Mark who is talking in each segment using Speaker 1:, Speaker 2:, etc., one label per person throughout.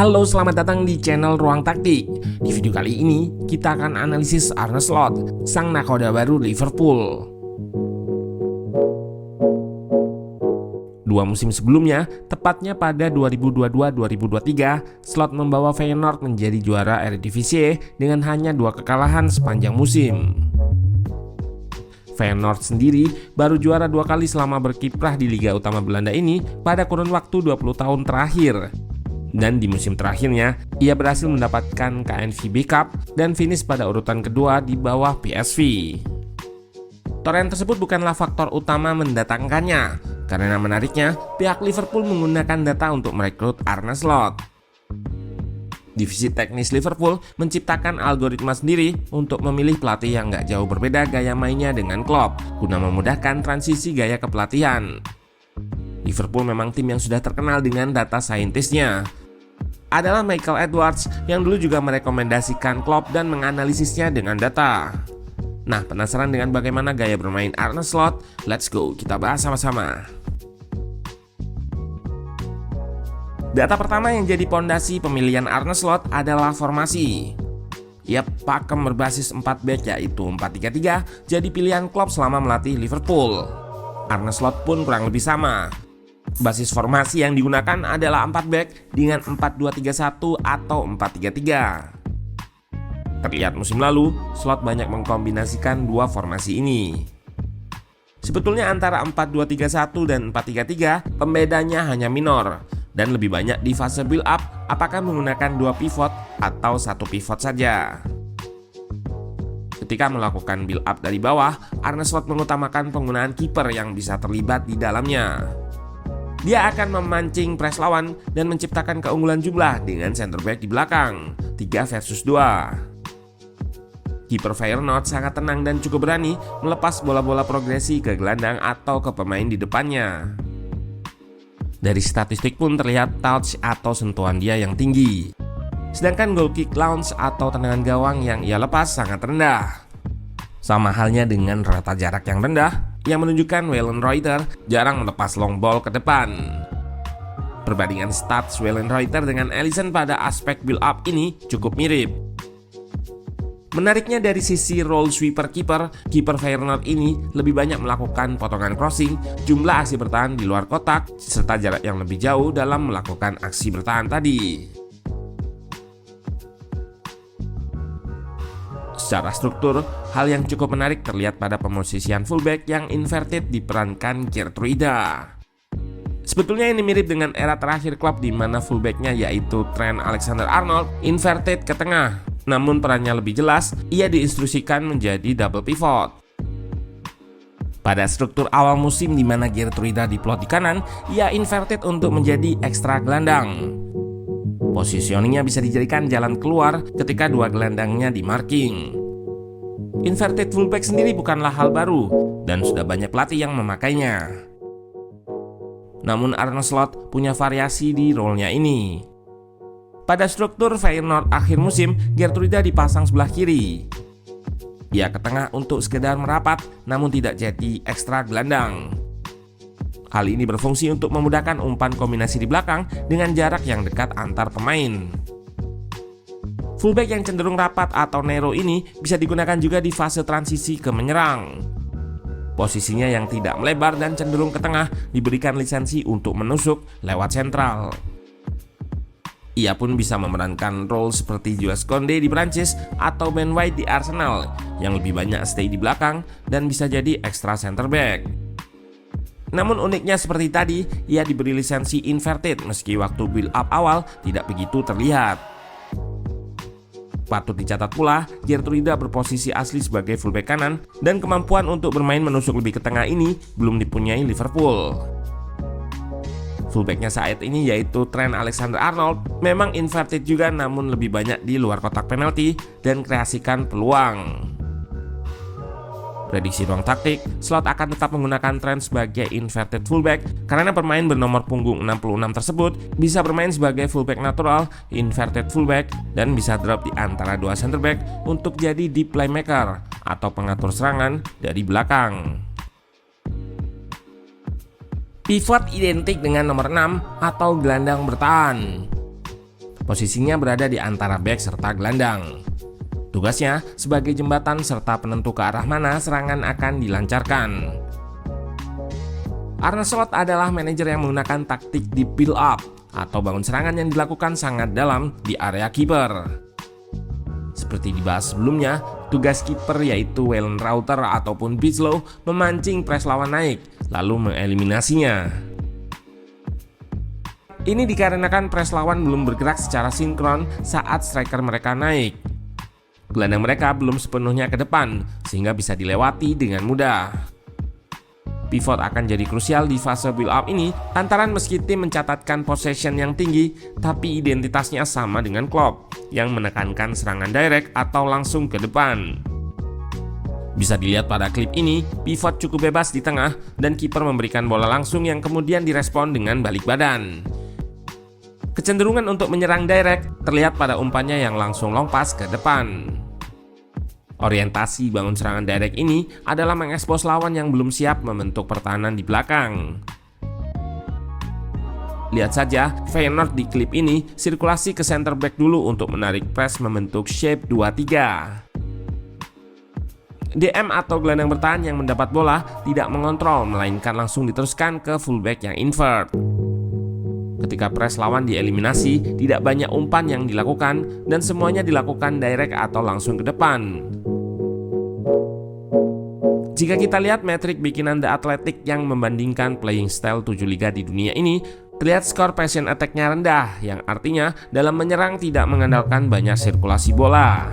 Speaker 1: Halo, selamat datang di channel Ruang Taktik. Di video kali ini, kita akan analisis Arne Slot, sang nakoda baru Liverpool. Dua musim sebelumnya, tepatnya pada 2022-2023, Slot membawa Feyenoord menjadi juara Eredivisie dengan hanya 2 kekalahan sepanjang musim. Feyenoord sendiri baru juara 2 kali selama berkiprah di Liga Utama Belanda ini pada kurun waktu 20 tahun terakhir. Dan di musim terakhirnya, ia berhasil mendapatkan KNVB Cup dan finish pada urutan kedua di bawah PSV. Torehan tersebut bukanlah faktor utama mendatangkannya, karena menariknya, pihak Liverpool menggunakan data untuk merekrut Arne Slot. Divisi teknis Liverpool menciptakan algoritma sendiri untuk memilih pelatih yang gak jauh berbeda gaya mainnya dengan Klopp, guna memudahkan transisi gaya kepelatihan. Liverpool memang tim yang sudah terkenal dengan data saintisnya. Adalah Michael Edwards yang dulu juga merekomendasikan Klopp dan menganalisisnya dengan data. Nah, penasaran dengan bagaimana gaya bermain Arne Slot? Let's go, kita bahas sama-sama. Data pertama yang jadi pondasi pemilihan Arne Slot adalah formasi. Pakem berbasis 4 back yaitu 4-3-3 jadi pilihan Klopp selama melatih Liverpool. Arne Slot pun kurang lebih sama. Basis formasi yang digunakan adalah 4 back dengan 4-2-3-1 atau 4-3-3. Terlihat musim lalu, Slot banyak mengkombinasikan dua formasi ini. Sebetulnya antara 4-2-3-1 dan 4-3-3, pembedanya hanya minor dan lebih banyak di fase build up, apakah menggunakan 2 pivot atau 1 pivot saja. Ketika melakukan build up dari bawah, Arne Slot mengutamakan penggunaan kiper yang bisa terlibat di dalamnya. Dia akan memancing press lawan dan menciptakan keunggulan jumlah dengan center back di belakang, 3 versus 2. Kiper Feyenoord sangat tenang dan cukup berani melepas bola-bola progresi ke gelandang atau ke pemain di depannya. Dari statistik pun terlihat touch atau sentuhan dia yang tinggi. Sedangkan goal kick launch atau tendangan gawang yang ia lepas sangat rendah. Sama halnya dengan rata jarak yang rendah, yang menunjukkan Wellenreuther jarang melepas long ball ke depan. Perbandingan stats Wellenreuther dengan Alisson pada aspek build up ini cukup mirip. Menariknya dari sisi role sweeper kiper Feyenoord ini lebih banyak melakukan potongan crossing, jumlah aksi bertahan di luar kotak, serta jarak yang lebih jauh dalam melakukan aksi bertahan tadi. Secara struktur, hal yang cukup menarik terlihat pada pemosisian fullback yang inverted diperankan Geertruida. Sebetulnya ini mirip dengan era terakhir Klopp di mana fullbacknya yaitu Trent Alexander-Arnold inverted ke tengah. Namun perannya lebih jelas, ia diinstruksikan menjadi double pivot. Pada struktur awal musim di mana Geertruida diplot di kanan, ia inverted untuk menjadi ekstra gelandang. Positioningnya bisa dijadikan jalan keluar ketika dua gelandangnya di marking. Inverted fullback sendiri bukanlah hal baru dan sudah banyak pelatih yang memakainya. Namun Arne Slot punya variasi di role-nya ini. Pada struktur Feyenoord akhir musim, Geertruida dipasang sebelah kiri. Ia ke tengah untuk sekedar merapat namun tidak jadi ekstra gelandang. Hal ini berfungsi untuk memudahkan umpan kombinasi di belakang dengan jarak yang dekat antar pemain. Fullback yang cenderung rapat atau narrow ini bisa digunakan juga di fase transisi ke menyerang. Posisinya yang tidak melebar dan cenderung ke tengah diberikan lisensi untuk menusuk lewat sentral. Ia pun bisa memerankan role seperti Jules Koundé di Prancis atau Ben White di Arsenal yang lebih banyak stay di belakang dan bisa jadi ekstra center back. Namun uniknya seperti tadi, ia diberi lisensi inverted meski waktu build up awal tidak begitu terlihat. Patut dicatat pula, Geertruida berposisi asli sebagai fullback kanan dan kemampuan untuk bermain menusuk lebih ke tengah ini belum dipunyai Liverpool. Fullbacknya saat ini yaitu Trent Alexander-Arnold memang inverted juga namun lebih banyak di luar kotak penalti dan kreasikan peluang. Prediksi Ruang Taktik, Slot akan tetap menggunakan Trent sebagai inverted fullback karena bermain bernomor punggung 66 tersebut bisa bermain sebagai fullback natural, inverted fullback, dan bisa drop di antara dua center back untuk jadi deep playmaker atau pengatur serangan dari belakang. Pivot identik dengan nomor 6 atau gelandang bertahan. Posisinya berada di antara bek serta gelandang. Tugasnya sebagai jembatan serta penentu ke arah mana serangan akan dilancarkan. Arne Slot adalah manajer yang menggunakan taktik di build up atau bangun serangan yang dilakukan sangat dalam di area kiper. Seperti dibahas sebelumnya, tugas kiper yaitu Wayland Router ataupun Bigelow memancing pres lawan naik, lalu mengeliminasinya. Ini dikarenakan pres lawan belum bergerak secara sinkron saat striker mereka naik. Gelandang mereka belum sepenuhnya ke depan, sehingga bisa dilewati dengan mudah. Pivot akan jadi krusial di fase build up ini lantaran meski tim mencatatkan possession yang tinggi, tapi identitasnya sama dengan Klopp yang menekankan serangan direct atau langsung ke depan. Bisa dilihat pada klip ini, pivot cukup bebas di tengah dan kiper memberikan bola langsung yang kemudian direspon dengan balik badan. Kecenderungan untuk menyerang direct terlihat pada umpannya yang langsung long pass ke depan. Orientasi bangun serangan direct ini adalah mengekspos lawan yang belum siap membentuk pertahanan di belakang. Lihat saja Feyenoord di klip ini sirkulasi ke center back dulu untuk menarik press membentuk shape 2-3. DM atau gelandang bertahan yang mendapat bola tidak mengontrol melainkan langsung diteruskan ke fullback yang invert. Ketika press lawan dieliminasi, tidak banyak umpan yang dilakukan dan semuanya dilakukan direct atau langsung ke depan. Jika kita lihat metrik bikinan The Athletic yang membandingkan playing style 7 liga di dunia ini, terlihat skor passion attack-nya rendah, yang artinya dalam menyerang tidak mengandalkan banyak sirkulasi bola.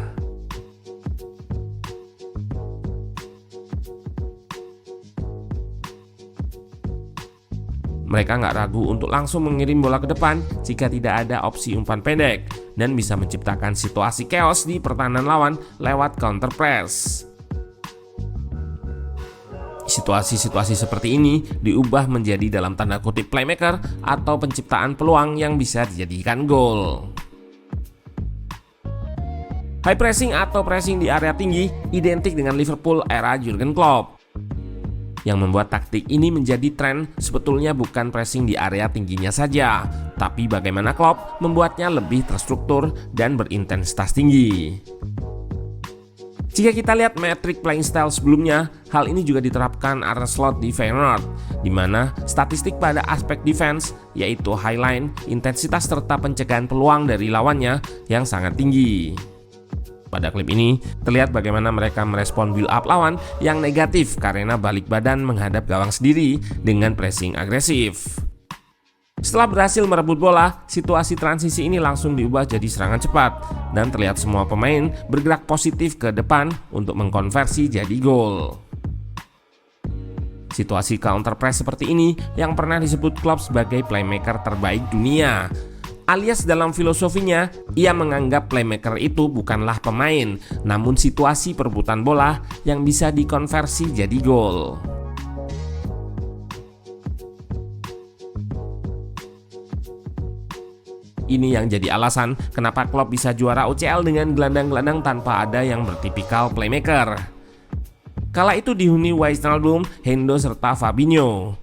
Speaker 1: Mereka nggak ragu untuk langsung mengirim bola ke depan jika tidak ada opsi umpan pendek dan bisa menciptakan situasi chaos di pertahanan lawan lewat counter press. Situasi-situasi seperti ini diubah menjadi dalam tanda kutip playmaker atau penciptaan peluang yang bisa dijadikan gol. High pressing atau pressing di area tinggi identik dengan Liverpool era Jurgen Klopp. Yang membuat taktik ini menjadi tren sebetulnya bukan pressing di area tingginya saja, tapi bagaimana Klopp membuatnya lebih terstruktur dan berintensitas tinggi. Jika kita lihat metrik playing style sebelumnya, hal ini juga diterapkan Arne Slot di Feyenoord, di mana statistik pada aspek defense yaitu high line, intensitas serta pencegahan peluang dari lawannya yang sangat tinggi. Pada klip ini, terlihat bagaimana mereka merespon build up lawan yang negatif karena balik badan menghadap gawang sendiri dengan pressing agresif. Setelah berhasil merebut bola, situasi transisi ini langsung diubah jadi serangan cepat dan terlihat semua pemain bergerak positif ke depan untuk mengkonversi jadi gol. Situasi counter press seperti ini yang pernah disebut Klopp sebagai playmaker terbaik dunia. Alias dalam filosofinya, ia menganggap playmaker itu bukanlah pemain, namun situasi perebutan bola yang bisa dikonversi jadi gol. Ini yang jadi alasan kenapa Klopp bisa juara UCL dengan gelandang-gelandang tanpa ada yang bertipikal playmaker. Kala itu dihuni Wijnaldum, Hendo serta Fabinho.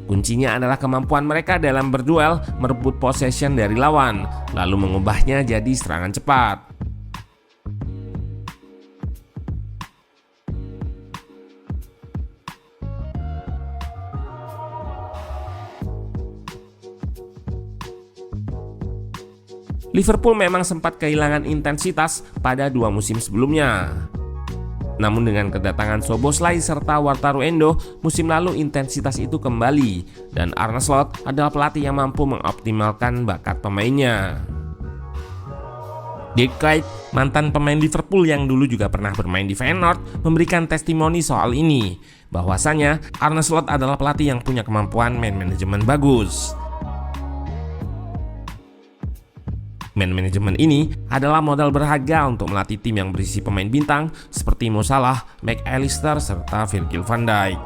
Speaker 1: Kuncinya adalah kemampuan mereka dalam berduel merebut possession dari lawan, lalu mengubahnya jadi serangan cepat. Liverpool memang sempat kehilangan intensitas pada 2 musim sebelumnya. Namun dengan kedatangan Szoboszlai serta Wataru Endo, musim lalu intensitas itu kembali dan Arne Slot adalah pelatih yang mampu mengoptimalkan bakat pemainnya. Dirk Kuyt, mantan pemain Liverpool yang dulu juga pernah bermain di Feyenoord, memberikan testimoni soal ini, bahwasanya Arne Slot adalah pelatih yang punya kemampuan man management bagus. Man management ini adalah modal berharga untuk melatih tim yang berisi pemain bintang seperti Mo Salah, Mac Allister, serta Virgil van Dijk.